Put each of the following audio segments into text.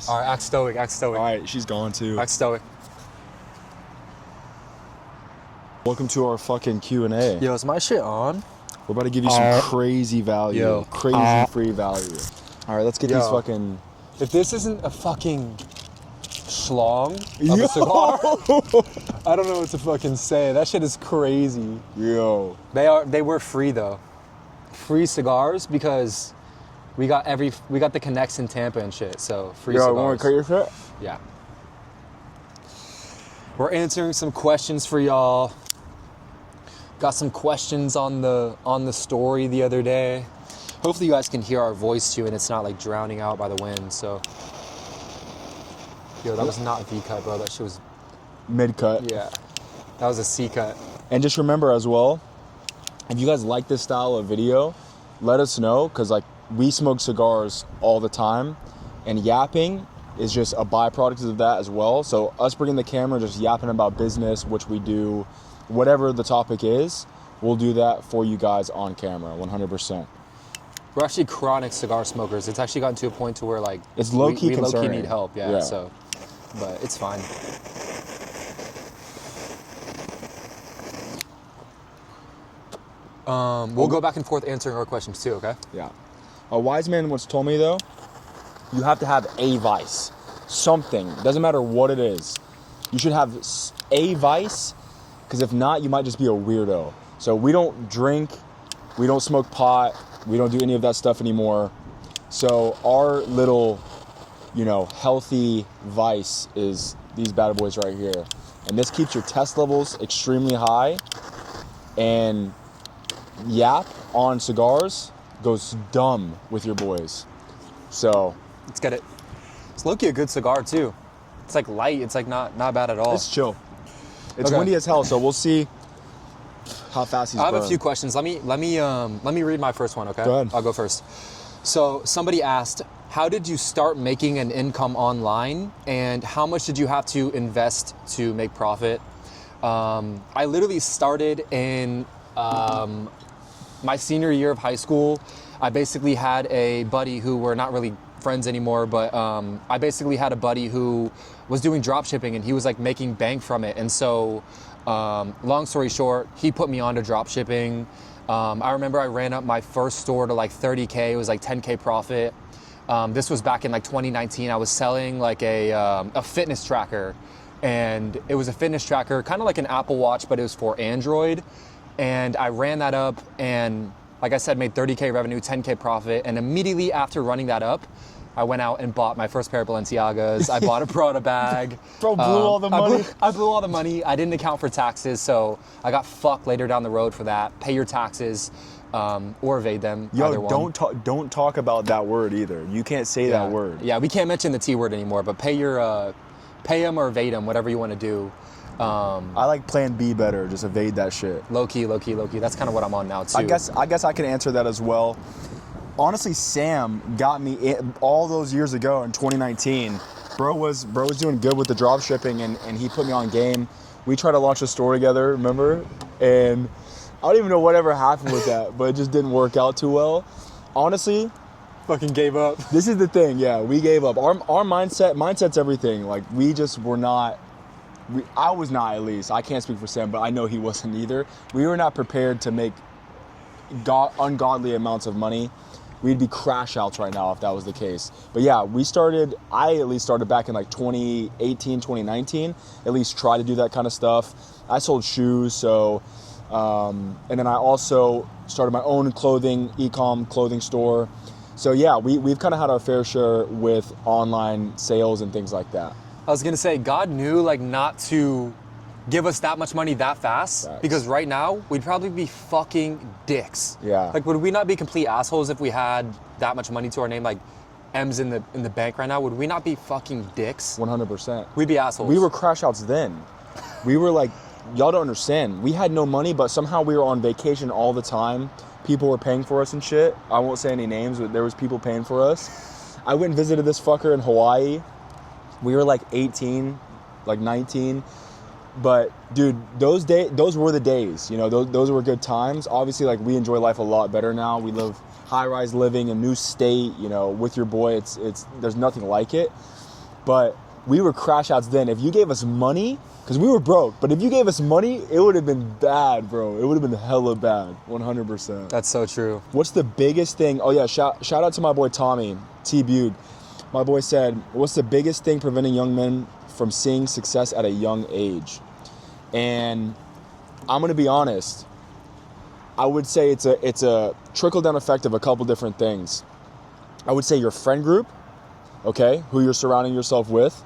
face. All right, act stoic, act stoic. All right, she's gone too. Act stoic. Welcome to our fucking Q&A. Yo, is my shit on? We're about to give you some crazy value. Crazy free value. All right, let's get these fucking... If this isn't a fucking schlong of a cigar, I don't know what to fucking say. That shit is crazy. Yo. They were free though. Free cigars because we got the connects in Tampa and shit. So free cigars. Yo, want to cut your shit? Yeah. We're answering some questions for y'all. Got some questions on the story the other day. Hopefully you guys can hear our voice too and it's not like drowning out by the wind, so. Yo, that was not V-cut, bro. That shit was... Mid-cut. Yeah. That was a C-cut. And just remember as well, if you guys like this style of video, let us know, because like we smoke cigars all the time and yapping is just a byproduct of that as well. So us bringing the camera, just yapping about business, which we do, whatever the topic is, we'll do that for you guys on camera, 100%. We're actually chronic cigar smokers. It's actually gotten to a point to where like it's low-key we concerning. low-key need help, yeah. So, but it's fine. We'll go back and forth answering our questions too, okay? Yeah. A wise man once told me though, you have to have a vice. Something. Doesn't matter what it is. You should have a vice, because if not, you might just be a weirdo. So we don't drink, we don't smoke pot, we don't do any of that stuff anymore. So our little, healthy vice is these bad boys right here. And this keeps your test levels extremely high, and yap on cigars goes dumb with your boys. So let's get it. It's low-key a good cigar too. It's like light. It's like not bad at all. It's chill. It's windy as hell. So we'll see how fast he's. I have a few questions. Let me read my first one. Okay. Go ahead. I'll go first. So somebody asked, how did you start making an income online, and how much did you have to invest to make profit? I literally started in my senior year of high school. I basically had a buddy who we're not really friends anymore, but I basically had a buddy who was doing drop shipping and he was like making bank from it. And so long story short, he put me on to drop shipping. I remember I ran up my first store to like 30K. It was like 10K profit. This was back in like 2019. I was selling like a fitness tracker, and it was a fitness tracker, kind of like an Apple Watch, but it was for Android. And I ran that up and, like I said, made 30K revenue, 10K profit. And immediately after running that up, I went out and bought my first pair of Balenciagas. I bought a Prada bag. Bro, blew all the money. I blew all the money. I didn't account for taxes, so I got fucked later down the road for that. Pay your taxes or evade them. Yo, don't talk about that word either. You can't say that word. Yeah, we can't mention the T word anymore, but pay them or evade them, whatever you want to do. I like plan B better, just evade that shit. Low key. That's kind of what I'm on now too. I guess I can answer that as well. Honestly, Sam got me in all those years ago in 2019. Bro was doing good with the drop shipping, and he put me on game. We tried to launch a store together, remember? And I don't even know whatever happened with that, but it just didn't work out too well. Honestly, fucking gave up. This is the thing, yeah, we gave up. Our mindset's everything. Like, we just were not. I was not, at least. I can't speak for Sam, but I know he wasn't either. We were not prepared to make ungodly amounts of money. We'd be crash outs right now if that was the case. But yeah, I at least started back in like 2018, 2019, at least try to do that kind of stuff. I sold shoes, so, and then I also started my own e-com clothing store. So yeah, we've kind of had our fair share with online sales and things like that. I was gonna say, God knew like not to give us that much money that fast. Facts. Because right now we'd probably be fucking dicks. Yeah. Like, would we not be complete assholes if we had that much money to our name? Like, M's in the bank right now. Would we not be fucking dicks? 100%. We'd be assholes. We were crash outs then. We were like, y'all don't understand. We had no money, but somehow we were on vacation all the time. People were paying for us and shit. I won't say any names, but there was people paying for us. I went and visited this fucker in Hawaii. We were like 18, like 19. But dude, those were the days, those were good times. Obviously, like, we enjoy life a lot better now. We live high-rise living, a new state, with your boy, it's there's nothing like it. But we were crash outs then. If you gave us money, because we were broke, but if you gave us money, it would have been bad, bro. It would have been hella bad, 100%. That's so true. What's the biggest thing? Oh yeah, shout out to my boy Tommy, T Bug. My boy said, what's the biggest thing preventing young men from seeing success at a young age? And I'm gonna be honest, I would say it's a trickle-down effect of a couple different things. I would say your friend group, okay, who you're surrounding yourself with,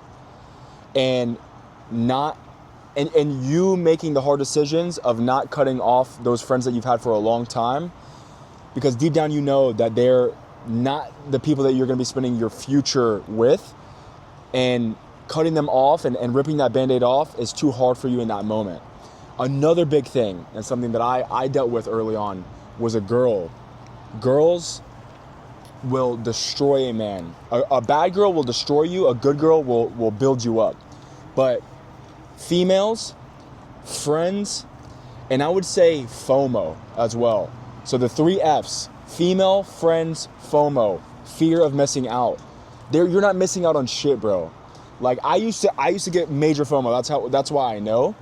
and you making the hard decisions of not cutting off those friends that you've had for a long time, because deep down you know that they're not the people that you're gonna be spending your future with, and cutting them off and ripping that Band-Aid off is too hard for you in that moment. Another big thing, and something that I dealt with early on, was a girl. Girls will destroy a man. A bad girl will destroy you, a good girl will build you up. But females, friends, and I would say FOMO as well. So the 3 Fs, female, friends, FOMO, fear of missing out. You're not missing out on shit, bro. Like I used to get major FOMO. That's why I know.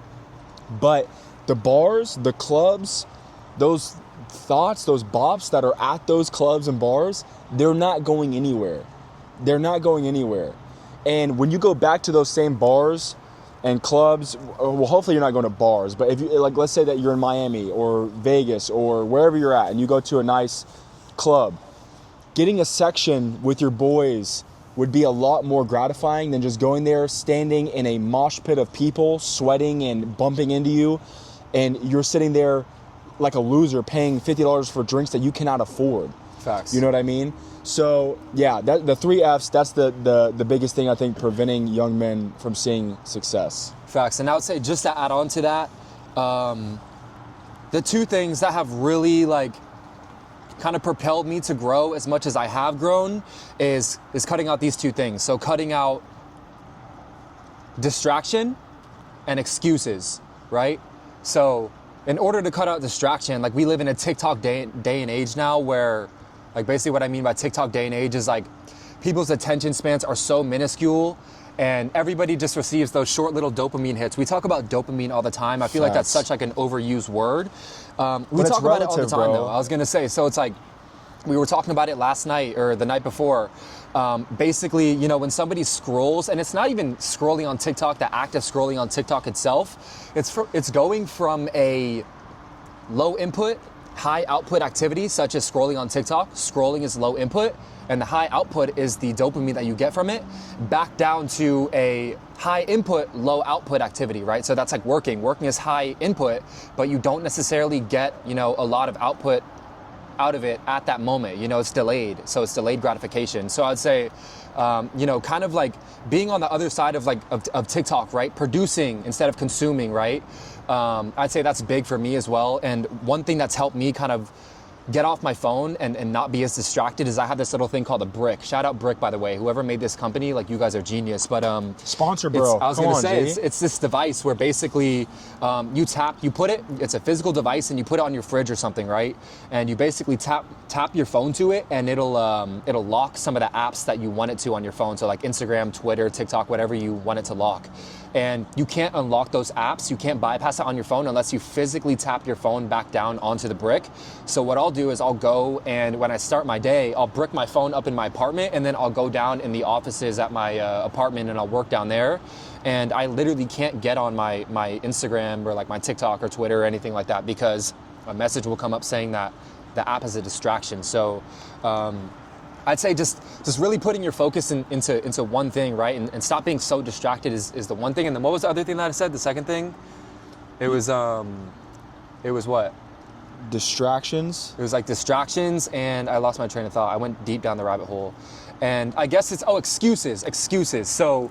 But the bars, the clubs, those thoughts, those bops that are at those clubs and bars, they're not going anywhere. They're not going anywhere. And when you go back to those same bars and clubs, well, hopefully you're not going to bars, but if you, like, let's say that you're in Miami or Vegas or wherever you're at and you go to a nice club, getting a section with your boys would be a lot more gratifying than just going there, standing in a mosh pit of people, sweating and bumping into you, and you're sitting there like a loser paying $50 for drinks that you cannot afford. Facts. You know what I mean? So yeah, the 3 Fs, that's the biggest thing I think preventing young men from seeing success. Facts. And I would say, just to add on to that, the 2 things that have really kind of propelled me to grow as much as I have grown is cutting out these 2 things. So cutting out distraction and excuses, right? So in order to cut out distraction, we live in a TikTok day and age now where, basically what I mean by TikTok day and age is people's attention spans are so minuscule and everybody just receives those short little dopamine hits. We talk about dopamine all the time. I feel like that's such an overused word. We talk about it all the time, though. I was gonna say, so it's we were talking about it last night or the night before. Basically, when somebody scrolls, and it's not even scrolling on TikTok, the act of scrolling on TikTok itself, it's going from a low input, high output activity, such as scrolling on TikTok. Scrolling is low input, and the high output is the dopamine that you get from it, back down to a high input, low output activity, right? So that's like working. Working is high input, but you don't necessarily get, a lot of output out of it at that moment. It's delayed. So it's delayed gratification. So I'd say, kind of being on the other side of TikTok, right? Producing instead of consuming, right? I'd say that's big for me as well. And one thing that's helped me kind of get off my phone and not be as distracted is I have this little thing called a Brick. Shout out Brick, by the way. Whoever made this company, you guys are genius. But sponsor, bro. I was gonna say it's this device where basically you put it. It's a physical device and you put it on your fridge or something, right? And you basically tap your phone to it and it'll lock some of the apps that you want it to on your phone. So like Instagram, Twitter, TikTok, whatever you want it to lock. And you can't unlock those apps. You can't bypass it on your phone unless you physically tap your phone back down onto the Brick. So what I'll do is I'll go and when I start my day, I'll brick my phone up in my apartment and then I'll go down in the offices at my apartment and I'll work down there. And I literally can't get on my Instagram or my TikTok or Twitter or anything like that because a message will come up saying that the app is a distraction. So I'd say just really putting your focus into one thing, right? And stop being so distracted is the one thing. And then what was the other thing that I said? The second thing? It was what? Distractions. It was distractions, and I lost my train of thought. I went deep down the rabbit hole. And I guess it's, excuses. So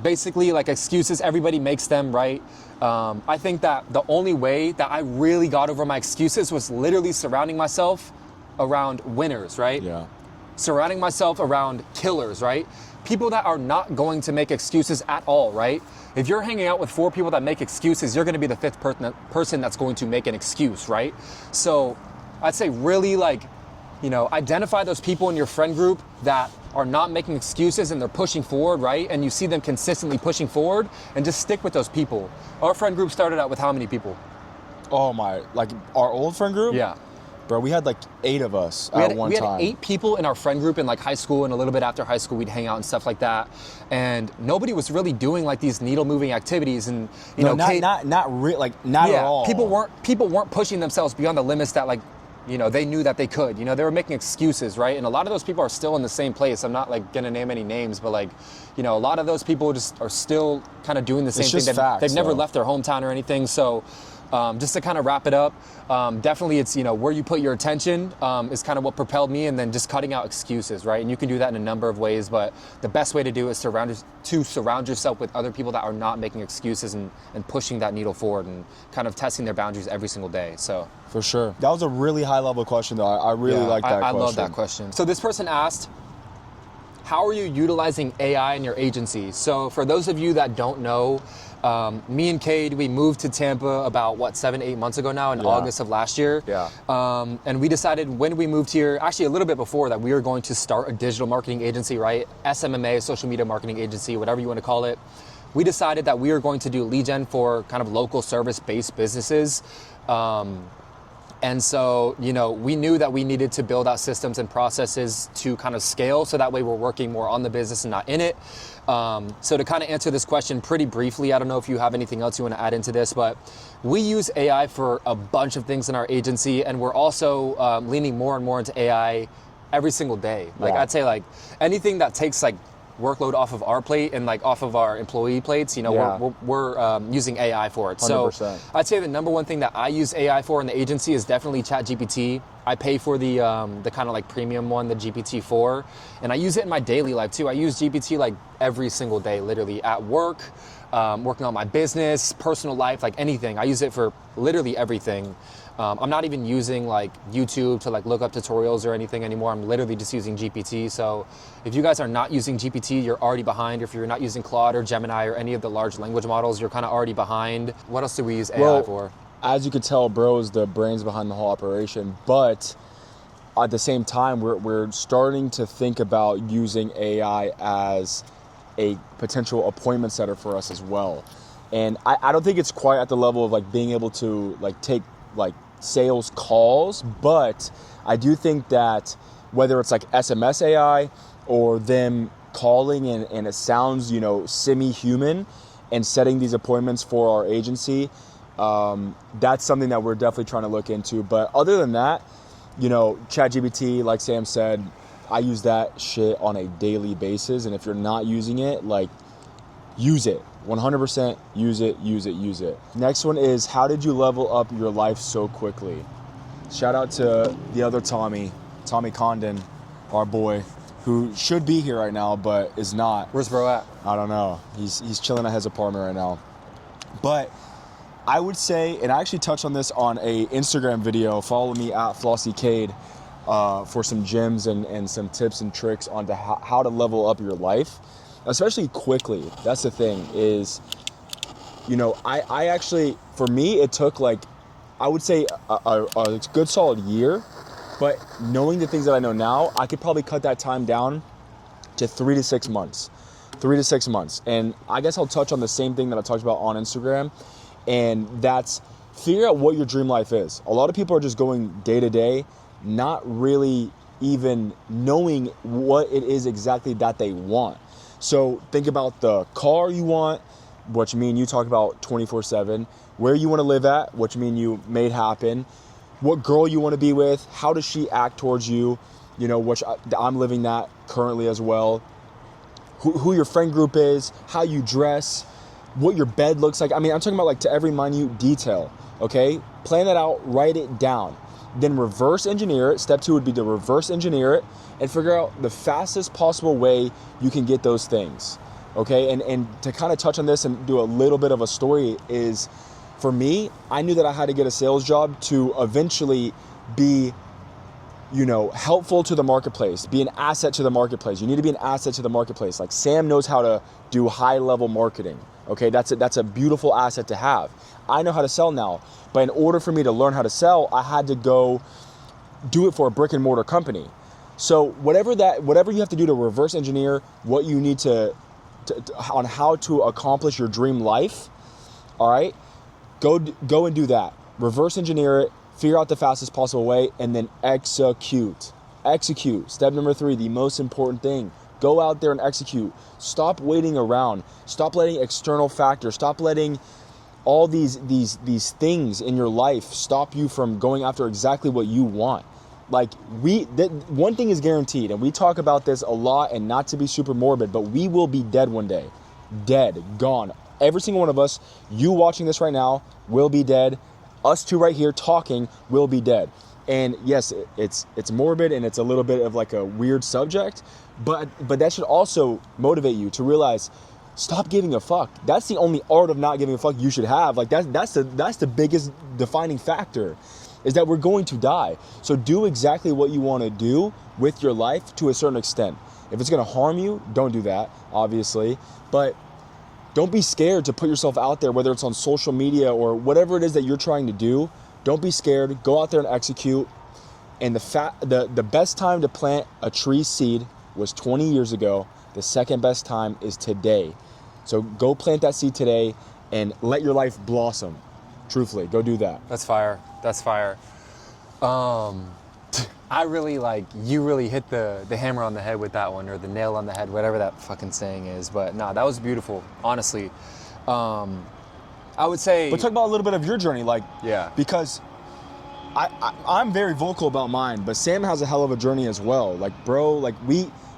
basically excuses, everybody makes them, right? I think that the only way that I really got over my excuses was literally surrounding myself around winners, right? Yeah. Surrounding myself around killers, right? People that are not going to make excuses at all, right? If you're hanging out with 4 people that make excuses, you're gonna be the 5th person that's going to make an excuse, right? So I'd say really identify those people in your friend group that are not making excuses and they're pushing forward, right? And you see them consistently pushing forward, and just stick with those people. Our friend group started out with how many people? Oh my, like our old friend group? Yeah. Bro, we had like 8 of us We at had one time. 8 people in our friend group in like high school, and a little bit after high school we'd hang out and stuff like that. And nobody was really doing like these needle moving activities, and you know, not yeah, at all. people weren't pushing themselves beyond the limits that like, you know, they knew that they could. You know, they were making excuses, right? And a lot of those people are still in the same place. I'm not like gonna name any names, but like, you know, a lot of those people just are still kind of doing the same It's thing. just facts, They've never though. left their hometown or anything. So just to kind of wrap it up, definitely it's, you know, where you put your attention is kind of what propelled me, and then just cutting out excuses, right? And you can do that in a number of ways, but the best way to do it is to surround yourself with other people that are not making excuses and pushing that needle forward and kind of testing their boundaries every single day. So For sure. That was a really high level question though. I really like that question. I love that question. So this person asked, how are you utilizing AI in your agency? So for those of you that don't know, me and Cade, we moved to Tampa about 7-8 months ago now in August of last year. Yeah. And we decided when we moved here, actually a little bit before that, we were going to start a digital marketing agency, right? SMMA, social media marketing agency, whatever you want to call it. We decided that we were going to do lead gen for kind of local service-based businesses. And so, you know, we knew that we needed to build out systems and processes to kind of scale, so that way we're working more on the business and not in it. So to kind of answer this question pretty briefly, I don't know if you have anything else you want to add into this, but we use AI for a bunch of things in our agency, and we're also leaning more and more into AI every single day. Like I'd say like anything that takes like workload off of our plate and like off of our employee plates, you know, we're using AI for it. 100%. So I'd say the number one thing that I use AI for in the agency is definitely ChatGPT. I pay for the kind of like premium one, the GPT-4, and I use it in my daily life too. I use GPT like every single day, literally at work, working on my business, personal life, like anything. I use it for literally everything. I'm not even using like YouTube to like look up tutorials or anything anymore. I'm literally just using GPT. So if you guys are not using GPT, you're already behind. If you're not using Claude or Gemini or any of the large language models, you're kind of already behind. What else do we use AI for? As you could tell, bro is the brains behind the whole operation. But at the same time, we're starting to think about using AI as a potential appointment setter for us as well. And I don't think it's quite at the level of like being able to like take like sales calls, but I do think that whether it's like SMS AI or them calling and it sounds, you know, semi-human and setting these appointments for our agency, that's something that we're definitely trying to look into. But other than that, you know, ChatGPT, like Sam said, I use that shit on a daily basis. And if you're not using it, like, use it. 100% use it, use it, use it. Next one is, how did you level up your life so quickly? Shout out to the other Tommy Condon, our boy, who should be here right now, but is not. Where's bro at? I don't know. He's chilling at his apartment right now. But I would say, and I actually touched on this on a Instagram video, follow me at FlossyCade for some gems and some tips and tricks on how to level up your life, especially quickly. That's the thing is, you know, I actually, for me, it took like, I would say a good solid year, but knowing the things that I know now, I could probably cut that time down to 3 to 6 months. 3 to 6 months. And I guess I'll touch on the same thing that I talked about on Instagram, and that's figure out what your dream life is. A lot of people are just going day to day, not really even knowing what it is exactly that they want. So think about the car you want, which me and you talk about 24/7, where you want to live at, which me and you made happen, what girl you want to be with, how does she act towards you, you know, which I'm living that currently as well, who your friend group is, how you dress, what your bed looks like. I mean, I'm talking about like to every minute detail, okay? Plan that out, write it down. Then reverse engineer it. Step 2 would be to reverse engineer it and figure out the fastest possible way you can get those things, okay? And to kind of touch on this and do a little bit of a story is, for me, I knew that I had to get a sales job to eventually be, you know, helpful to the marketplace, be an asset to the marketplace. You need to be an asset to the marketplace. Like Sam knows how to do high level marketing, okay? That's a beautiful asset to have. I know how to sell now, but in order for me to learn how to sell, I had to go do it for a brick and mortar company. So whatever you have to do to reverse engineer what you need to on how to accomplish your dream life, all right, go and do that. Reverse engineer it, figure out the fastest possible way, and then execute. Execute. Step number 3, the most important thing. Go out there and execute. Stop waiting around. Stop letting external factors, stop letting all these things in your life stop you from going after exactly what you want. Like one thing is guaranteed, and we talk about this a lot, and not to be super morbid, but we will be dead one day. Dead, gone. Every single one of us, you watching this right now, will be dead. Us two right here talking will be dead. And yes, it's morbid and it's a little bit of like a weird subject, but that should also motivate you to realize, stop giving a fuck. That's the only art of not giving a fuck you should have. Like that's the biggest defining factor, is that we're going to die. So do exactly what you want to do with your life to a certain extent. If it's going to harm you, don't do that, obviously. But don't be scared to put yourself out there, whether it's on social media or whatever it is that you're trying to do. Don't be scared. Go out there and execute. And the best time to plant a tree seed was 20 years ago. The second best time is today. So go plant that seed today and let your life blossom. Truthfully, go do that. That's fire. That's fire. I really you really hit the hammer on the head with that one, or the nail on the head, whatever that fucking saying is. But nah, that was beautiful, honestly. I would say. But talk about a little bit of your journey, yeah. Because I'm very vocal about mine, but Sam has a hell of a journey as well. Like, bro,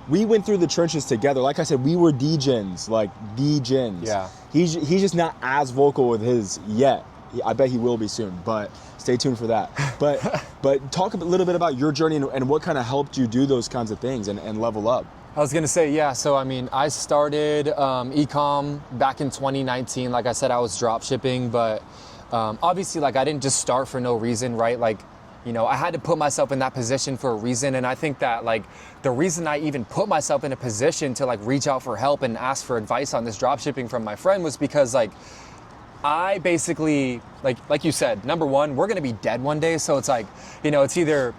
we went through the trenches together. Like I said, we were D-gens, like D-gens. Yeah. He's just not as vocal with his yet. I bet he will be soon, but stay tuned for that. But talk a little bit about your journey and what kind of helped you do those kinds of things and level up. I was gonna say, yeah, so I mean, I started e-com back in 2019. Like I said, I was drop shipping, but obviously, I didn't just start for no reason, right? I had to put myself in that position for a reason. And I think that the reason I even put myself in a position to reach out for help and ask for advice on this drop shipping from my friend was because I basically, like you said, number one, we're gonna be dead one day. So it's it's either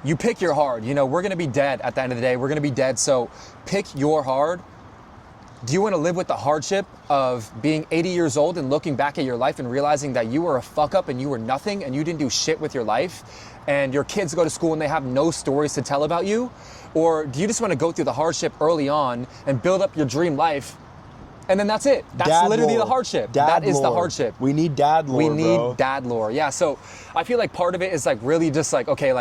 you pick your hard, we're gonna be dead at the end of the day. We're gonna be dead. So pick your hard. Do you want to live with the hardship of being 80 years old and looking back at your life and realizing that you were a fuck up and you were nothing and you didn't do shit with your life, and your kids go to school and they have no stories to tell about you? Or do you just want to go through the hardship early on and build up your dream life, and then that's it? That's dad literally lore. The hardship. Dad that is lore. the hardship. We need dad lore, We need bro. dad lore. Yeah, so I feel like part of it is really just okay,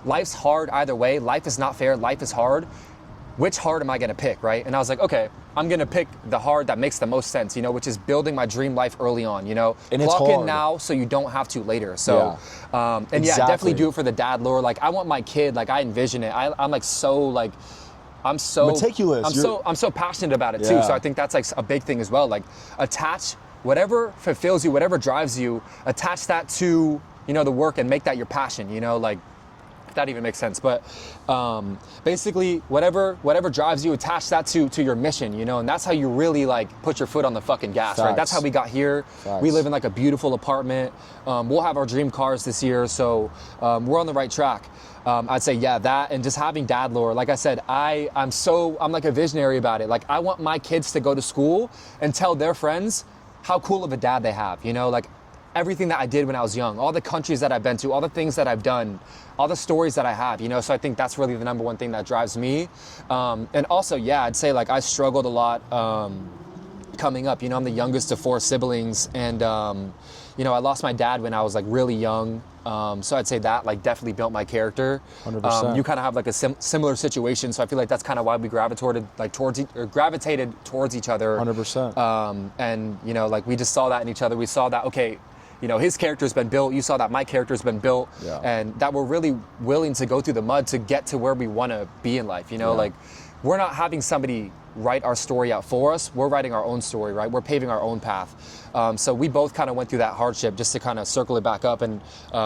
life's hard either way. Life is not fair. Life is hard. Which hard am I gonna pick, right? And I was like, okay, I'm gonna pick the hard that makes the most sense, which is building my dream life early on, And it's Clock in hard. now so you don't have to later. So, and Exactly. yeah, definitely do it for the dad lore. I want my kid, I envision it. I'm so meticulous. I'm so passionate about it too. Yeah. So I think that's a big thing as well. Attach whatever fulfills you, whatever drives you, attach that to, the work and make that your passion, if that even makes sense. But basically whatever drives you, attach that to your mission, and that's how you really put your foot on the fucking gas, right? That's how we got here. Facts. We live in a beautiful apartment. We'll have our dream cars this year, so we're on the right track. I'd say, yeah, that, and just having dad lore. Like I said, I'm a visionary about it. I want my kids to go to school and tell their friends how cool of a dad they have, everything that I did when I was young, all the countries that I've been to, all the things that I've done, all the stories that I have, so I think that's really the number one thing that drives me. And also, yeah, I'd say I struggled a lot coming up. I'm the youngest of 4 siblings, and I lost my dad when I was really young. So I'd say that definitely built my character. 100%. You kind of have a similar situation, so I feel that's kind of why we gravitated towards each other. 100%. And we just saw that in each other. We saw that, okay, his character's been built. You saw that my character's been built, Yeah. and that we're really willing to go through the mud to get to where we want to be in life. We're not having somebody write our story out for us. We're writing our own story, right? We're paving our own path. So we both kind of went through that hardship, just to kind of circle it back up and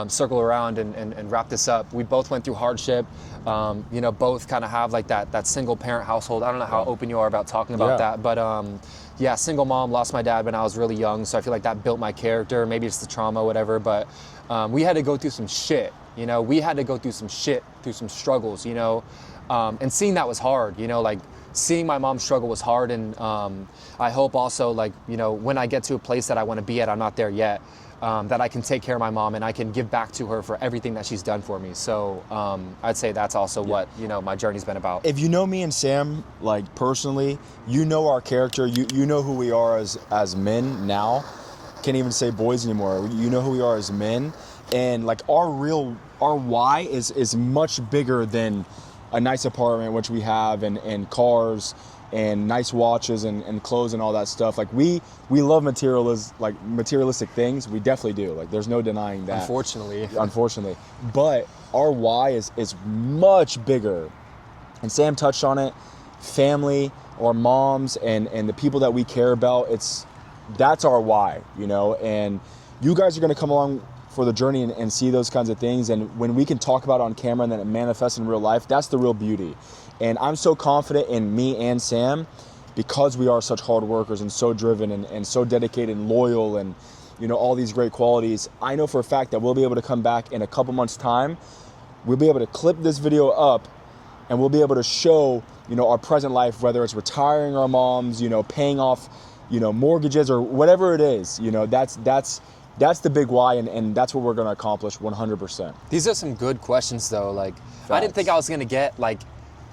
circle around and wrap this up. We both went through hardship. Both kind of have that single parent household. I don't know how open you are about talking about that, but yeah, single mom, lost my dad when I was really young. So I feel that built my character. Maybe it's the trauma, whatever, but we had to go through some shit. We had to go through some shit, through some struggles, And seeing that was hard, like seeing my mom struggle was hard. And I hope also, like, when I get to a place that I want to be at, I'm not there yet, that I can take care of my mom and I can give back to her for everything that she's done for me. So I'd say that's also what, my journey's been about. If you know me and Sam, like personally, you know our character, you know who we are as men now. Can't even say boys anymore. You know who we are as men. And like our why is much bigger than a nice apartment, which we have, and cars and nice watches and clothes and all that stuff. Like we love materialistic things. We definitely do. Like there's no denying that. Unfortunately. But our why is much bigger. And Sam touched on it. Family, our moms and the people that we care about, that's our why, and you guys are gonna come along for the journey and see those kinds of things. And when we can talk about it on camera and then it manifests in real life, that's the real beauty. And I'm so confident in me and Sam because we are such hard workers and so driven and so dedicated and loyal and, all these great qualities. I know for a fact that we'll be able to come back in a couple months' time. We'll be able to clip this video up and we'll be able to show, our present life, whether it's retiring our moms, paying off, mortgages or whatever it is, that's the big why, and that's what we're going to accomplish 100%. These are some good questions though. Like, Facts. I didn't think I was going to get like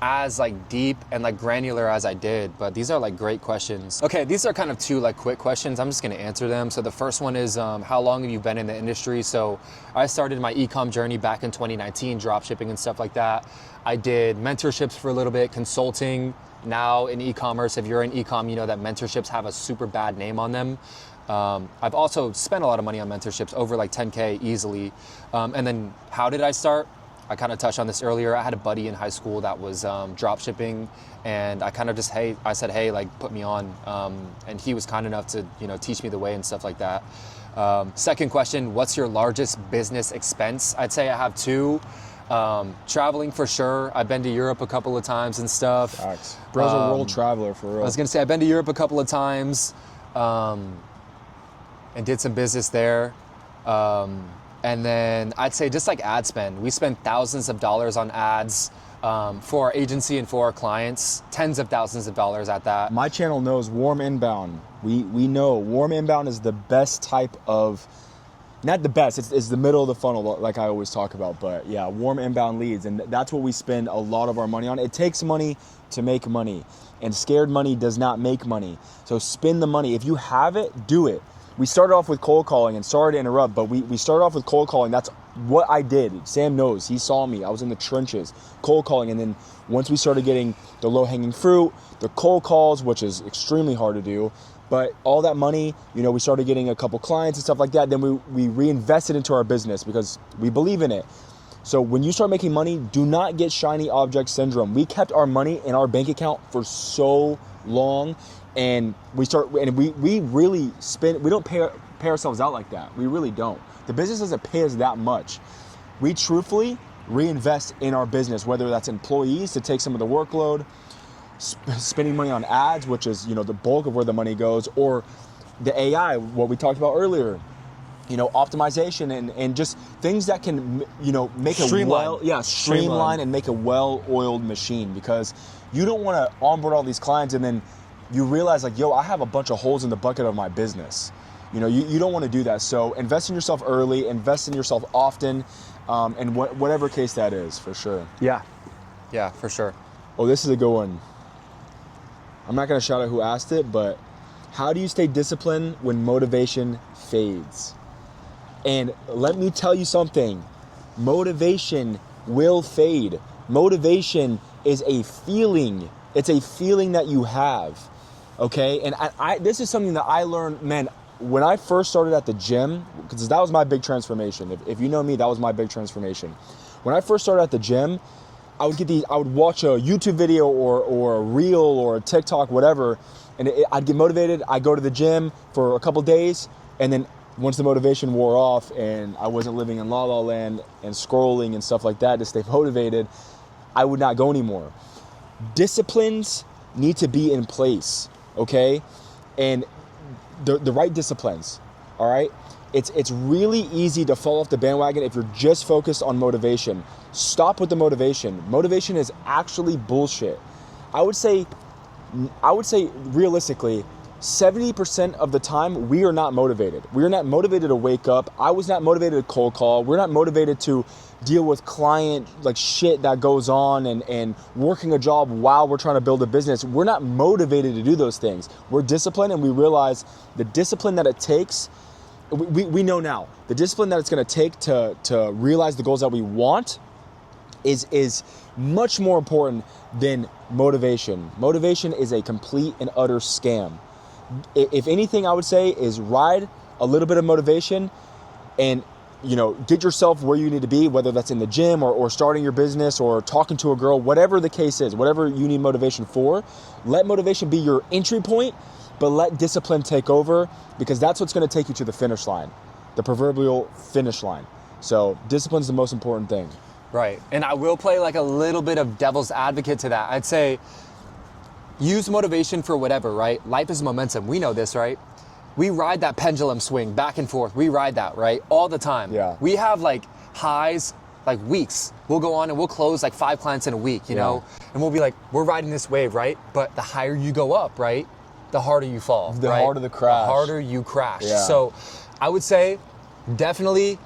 as like deep and like granular as I did, but these are like great questions. Okay, these are kind of two like quick questions. I'm just going to answer them. So the first one is, how long have you been in the industry? So I started my e-com journey back in 2019, drop shipping and stuff like that. I did mentorships for a little bit, consulting. Now in e-commerce, if you're in e-com, you know that mentorships have a super bad name on them. I've also spent a lot of money on mentorships, over like 10K easily. And then how did I start? I kind of touched on this earlier. I had a buddy in high school that was drop shipping, and I kind of just, I said, hey, like put me on. And he was kind enough to, teach me the way and stuff like that. Second question, what's your largest business expense? I'd say I have two. Traveling for sure. I've been to Europe a couple of times and stuff. Facts. Bro's a world traveler for real. I was gonna say I've been to Europe a couple of times, and did some business there. And then I'd say just like ad spend. We spend thousands of dollars on ads for our agency and for our clients, tens of thousands of dollars at that. My channel knows warm inbound. We know warm inbound is the best type of, not the best, it's the middle of the funnel like I always talk about, but yeah, warm inbound leads, and that's what we spend a lot of our money on. It takes money to make money, and scared money does not make money. So spend the money. If you have it, do it. We started off with cold calling, and sorry to interrupt, but we started off with cold calling. That's what I did. Sam knows, he saw me. I was in the trenches, cold calling, and then once we started getting the low-hanging fruit, the cold calls, which is extremely hard to do, but all that money, we started getting a couple clients and stuff like that. Then we reinvested into our business because we believe in it. So when you start making money, do not get shiny object syndrome. We kept our money in our bank account for so long, and we really spend. We don't pay ourselves out like that. We really don't. The business doesn't pay us that much. We truthfully reinvest in our business, whether that's employees to take some of the workload, spending money on ads, which is the bulk of where the money goes, or the AI, what we talked about earlier, optimization and just things that can make streamline and make a well-oiled machine, because you don't want to onboard all these clients and then you realize like, I have a bunch of holes in the bucket of my business. You don't want to do that. So invest in yourself early, invest in yourself often, and whatever case that is, for sure. Yeah, for sure. Oh, this is a good one. I'm not going to shout out who asked it, but how do you stay disciplined when motivation fades? And let me tell you something, motivation will fade. Motivation is a feeling. It's a feeling that you have, okay? And this is something that I learned, man, when I first started at the gym, because that was my big transformation. If you know me, that was my big transformation. When I first started at the gym, I would watch a YouTube video or a reel or a TikTok, whatever, and I'd get motivated. I'd go to the gym for a couple days, and then once the motivation wore off and I wasn't living in La La Land and scrolling and stuff like that to stay motivated, I would not go anymore. Disciplines need to be in place, okay? And the right disciplines, all right? it's really easy to fall off the bandwagon if you're just focused on motivation. Stop with the motivation. Motivation is actually bullshit. I would say realistically, 70% of the time we are not motivated. We are not motivated to wake up. I was not motivated to cold call. We're not motivated to deal with client like shit that goes on and working a job while we're trying to build a business. We're not motivated to do those things. We're disciplined, and we realize the discipline that it takes. We know now the discipline that it's going to take to realize the goals that we want is much more important than motivation. Motivation is a complete and utter scam. If anything, I would say is ride a little bit of motivation and, get yourself where you need to be, whether that's in the gym or starting your business or talking to a girl, whatever the case is, whatever you need motivation for. Let motivation be your entry point, but let discipline take over, because that's what's going to take you to the finish line, the proverbial finish line. So discipline's the most important thing. Right. And I will play like a little bit of devil's advocate to that. I'd say use motivation for whatever, right? Life is momentum. We know this, right? We ride that pendulum swing back and forth. We ride that, right? All the time. Yeah. We have like highs, like weeks. We'll go on and we'll close like 5 clients in a week, you know? And we'll be like, we're riding this wave, right? But the higher you go up, right? The harder you fall. The right? harder the crash. The harder you crash. Yeah. So I would say definitely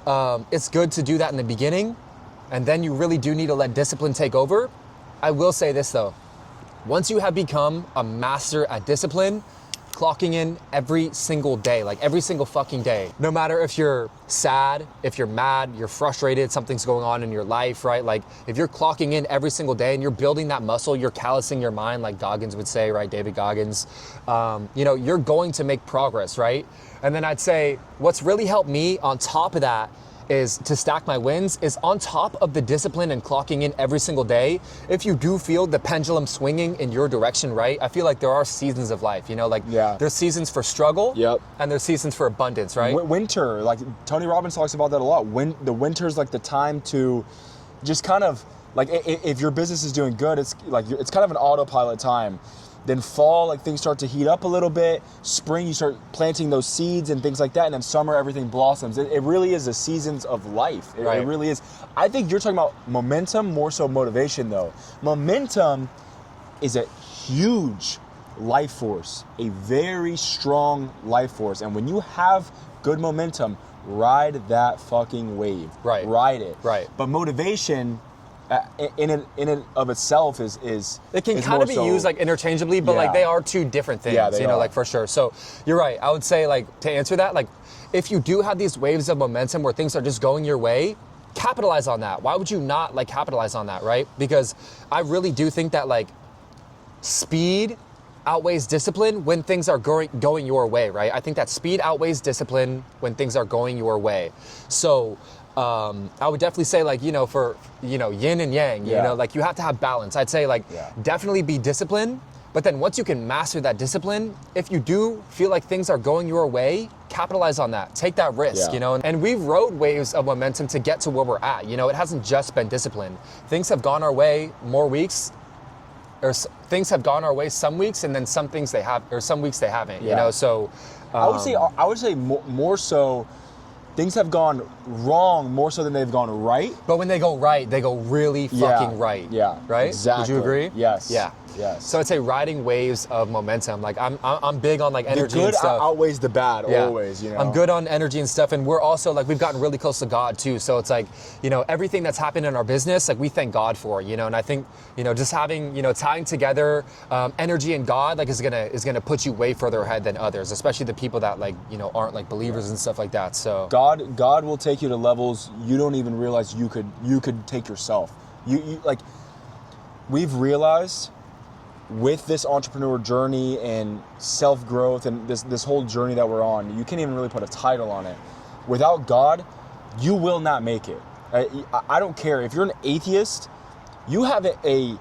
it's good to do that in the beginning. And then you really do need to let discipline take over. I will say this though. Once you have become a master at discipline, clocking in every single day, like every single fucking day, no matter if you're sad, if you're mad, you're frustrated, something's going on in your life, right? Like if you're clocking in every single day and you're building that muscle, you're callousing your mind, like Goggins would say, right? David Goggins, you're going to make progress, right? And then I'd say what's really helped me on top of that is to stack my wins is on top of the discipline and clocking in every single day. If you do feel the pendulum swinging in your direction, right? I feel like there are seasons of life, there's seasons for struggle. Yep. And there's seasons for abundance, right? Winter, like Tony Robbins talks about that a lot. The winter's like the time to just kind of like, if your business is doing good, it's like, it's kind of an autopilot time. Then fall, like things start to heat up a little bit. Spring, you start planting those seeds and things like that. And then summer, everything blossoms. It really is the seasons of life. It really is. I think you're talking about momentum, more so motivation though. Momentum is a huge life force, a very strong life force. And when you have good momentum, ride that fucking wave. Right. Ride it. Right. But motivation, in and of itself is it can kind of be used like interchangeably, but like they are two different things, like for sure. So you're right. I would say like to answer that, like if you do have these waves of momentum where things are just going your way, capitalize on that. Why would you not like capitalize on that, right? Because I really do think that like speed outweighs discipline when things are going your way, right? I think that speed outweighs discipline when things are going your way. So I would definitely say like, for, yin and yang, like you have to have balance. I'd say like definitely be disciplined, but then once you can master that discipline, if you do feel like things are going your way, capitalize on that, take that risk, and we've rode waves of momentum to get to where we're at. It hasn't just been discipline. Things have gone our way more weeks, or things have gone our way some weeks, and then some weeks they haven't, so. I would say more so, things have gone wrong more so than they've gone right. But when they go right, they go really fucking right. Yeah. Right? Exactly. Would you agree? Yes. Yeah. Yes. So I'd say riding waves of momentum. Like I'm big on like energy the good and stuff. outweighs the bad always, I'm good on energy and stuff, and we're also like we've gotten really close to God too. So it's like, everything that's happened in our business, like we thank God for, and I think, just having, tying together energy and God like is gonna put you way further ahead than others, especially the people that like, aren't like believers and stuff like that. So God will take you to levels you don't even realize you could take yourself. You like, we've realized with this entrepreneur journey and self-growth and this whole journey that we're on, you can't even really put a title on it. Without God, you will not make it. I don't care. If you're an atheist, you have a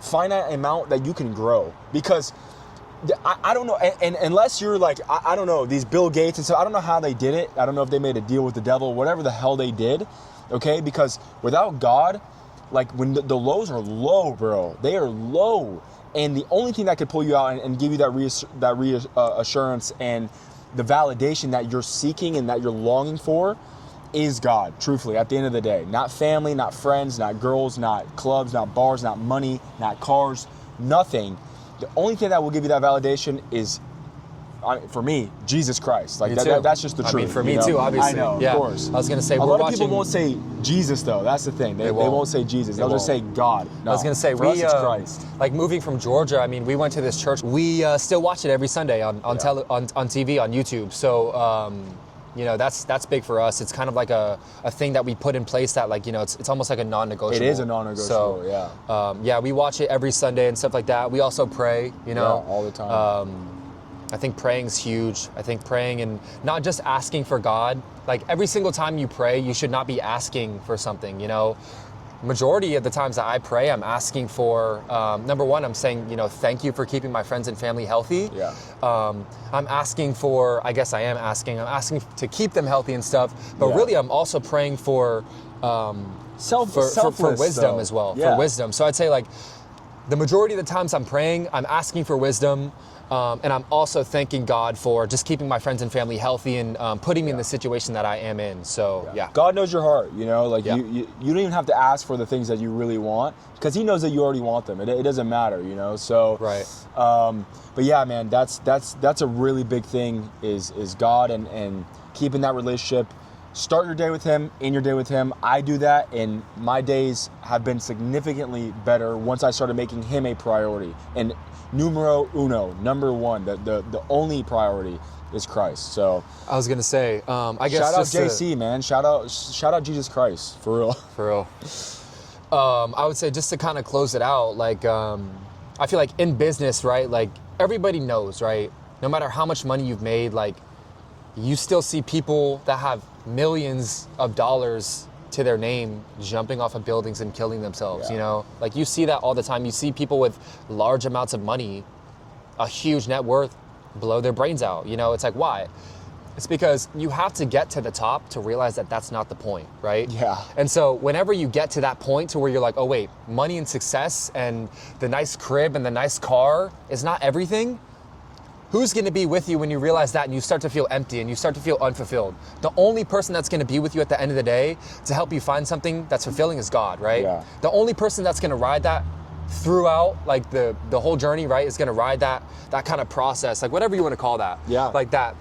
finite amount that you can grow. Because I don't know, and unless you're like, I don't know, these Bill Gates and stuff, I don't know how they did it. I don't know if they made a deal with the devil, whatever the hell they did, okay? Because without God, like when the lows are low, bro, they are low. And the only thing that could pull you out and give you that reassurance and the validation that you're seeking and that you're longing for is God, truthfully, at the end of the day. Not family, not friends, not girls, not clubs, not bars, not money, not cars, nothing. The only thing that will give you that validation is, for me, Jesus Christ. Like that's just the truth. I mean, for me too, obviously. I know, yeah. of course. I was gonna say, a lot of people won't say Jesus though. That's the thing. They won't say Jesus. They'll just say God. No, I was gonna say, for us, it's Christ. Like moving from Georgia. I mean, we went to this church. We still watch it every Sunday on TV, on YouTube. So. You know, that's big for us. It's kind of like a thing that we put in place that, like, you know, it's almost like a non-negotiable. It is a non-negotiable, so, yeah, we watch it every Sunday and stuff like that. We also pray, you know. Yeah, all the time. I think praying's huge. I think praying and not just asking for God. Like, every single time you pray, you should not be asking for something, you know. Majority of the times that I pray, I'm asking for, number one, I'm saying, you know, thank you for keeping my friends and family healthy. Yeah. I'm asking for, I'm asking to keep them healthy and stuff, but really I'm also praying for, for wisdom as well, for wisdom. So I'd say, like, the majority of the times I'm praying, I'm asking for wisdom, and I'm also thanking God for just keeping my friends and family healthy and putting me in the situation that I am in. So, yeah. God knows your heart, you know? Like, you don't even have to ask for the things that you really want, because he knows that you already want them. It doesn't matter, you know? So, right. But yeah, man, that's a really big thing is God and keeping that relationship. Start your day with him, end your day with him. I do that, and my days have been significantly better once I started making him a priority. And numero uno, number one, the only priority is Christ. So I was gonna say, I guess shout out JC, man. Shout out Jesus Christ, for real. For real. I would say, just to kind of close it out, like, I feel like in business, right? Like, everybody knows, right? No matter how much money you've made, like, you still see people that have millions of dollars to their name jumping off of buildings and killing themselves, you know? Like, you see that all the time. You see people with large amounts of money, a huge net worth, blow their brains out, you know? It's like, why? It's because you have to get to the top to realize that that's not the point, right? Yeah. And so whenever you get to that point to where you're like, oh wait, money and success and the nice crib and the nice car is not everything, who's going to be with you when you realize that and you start to feel empty and you start to feel unfulfilled? The only person that's going to be with you at the end of the day to help you find something that's fulfilling is God, right? Yeah. The only person that's going to ride that throughout, like, the whole journey, right, is going to ride that kind of process, like, whatever you want to call that. Yeah. Like that.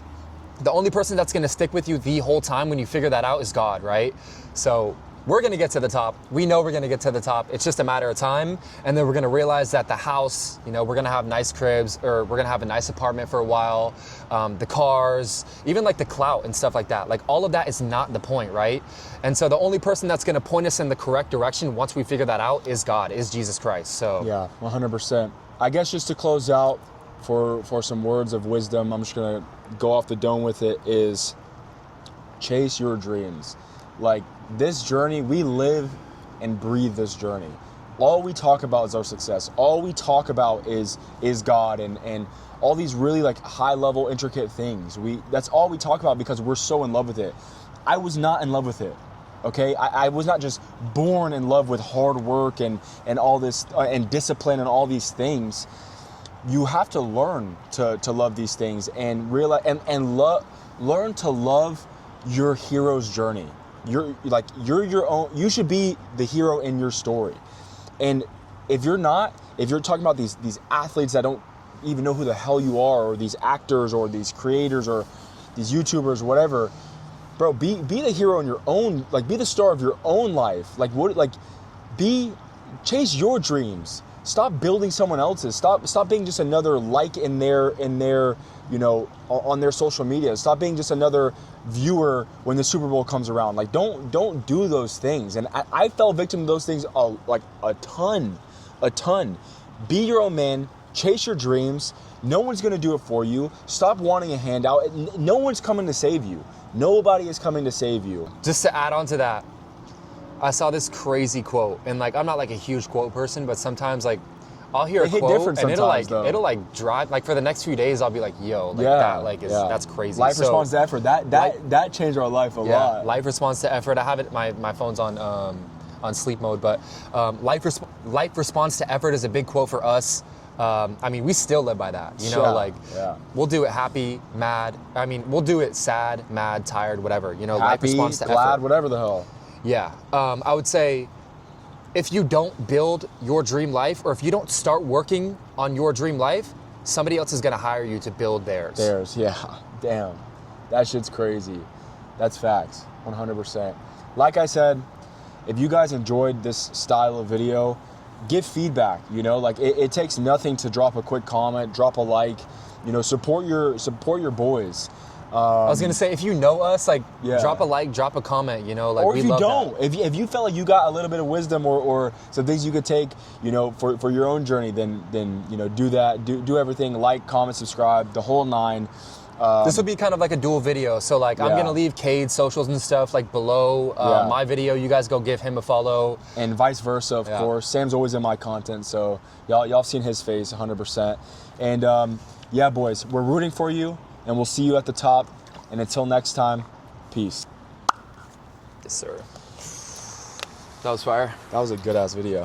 The only person that's going to stick with you the whole time when you figure that out is God, right? So we're going to get to the top. We know we're going to get to the top. It's just a matter of time. And then we're going to realize that the house, you know, we're going to have nice cribs, or we're going to have a nice apartment for a while. The cars, even like the clout and stuff like that. Like, all of that is not the point, right? And so the only person that's going to point us in the correct direction once we figure that out is God, is Jesus Christ. So yeah, 100%. I guess just to close out for some words of wisdom, I'm just going to go off the dome with it, is chase your dreams. Like, this journey, we live and breathe this journey. All we talk about is our success. All we talk about is God and all these really, like, high level, intricate things. That's all we talk about because we're so in love with it. I was not in love with it. Okay, I was not just born in love with hard work and all this and discipline and all these things. You have to learn to love these things and realize and learn to love your hero's journey. You're your own. You should be the hero in your story. And if you're talking about these athletes that don't even know who the hell you are, or these actors or these creators or these YouTubers, whatever, bro, be the hero in your own, like, be the star of your own life. Like, chase your dreams. Stop building someone else's. Stop being just another like in their you know, on their social media. Stop being just another viewer when the Super Bowl comes around. Like, don't do those things. And I fell victim to those things a ton. Be your own man. Chase your dreams. No one's gonna do it for you. Stop wanting a handout. No one's coming to save you. Nobody is coming to save you. Just to add on to that, I saw this crazy quote, and, like, I'm not like a huge quote person, but sometimes, like, I'll hear a quote and it'll like drive, like, for the next few days I'll be like, yo, like, that's crazy. Life responds to effort. That changed our life a lot. Life responds to effort. I have it. My phone's on sleep mode, but life responds to effort is a big quote for us. I mean, we still live by that, you know, Yeah. we'll do it happy, mad. I mean, we'll do it sad, mad, tired, whatever, you know, life Happy, responds to glad, effort. whatever the hell. Yeah. I would say if you don't build your dream life, or if you don't start working on your dream life, somebody else is going to hire you to build theirs. Theirs, yeah. Damn. That shit's crazy. That's facts. 100%. Like I said, if you guys enjoyed this style of video, give feedback, you know, like it takes nothing to drop a quick comment, drop a like, you know, support your boys. I was gonna say, if you know us, like, Yeah. drop a like, drop a comment, you know, like, Or we if you love don't, that. if you felt like you got a little bit of wisdom or some things you could take, you know, for your own journey, then you know, do that, do everything, like, comment, subscribe, the whole nine. This would be kind of like a dual video. So like, I'm Yeah. gonna leave Cade's socials and stuff like below Yeah. my video. You guys go give him a follow. And vice versa, of Yeah. course. Sam's always in my content, so y'all have seen his face 100%. And yeah, boys, we're rooting for you, and we'll see you at the top. And until next time, peace. Yes, sir. That was fire. That was a good ass video.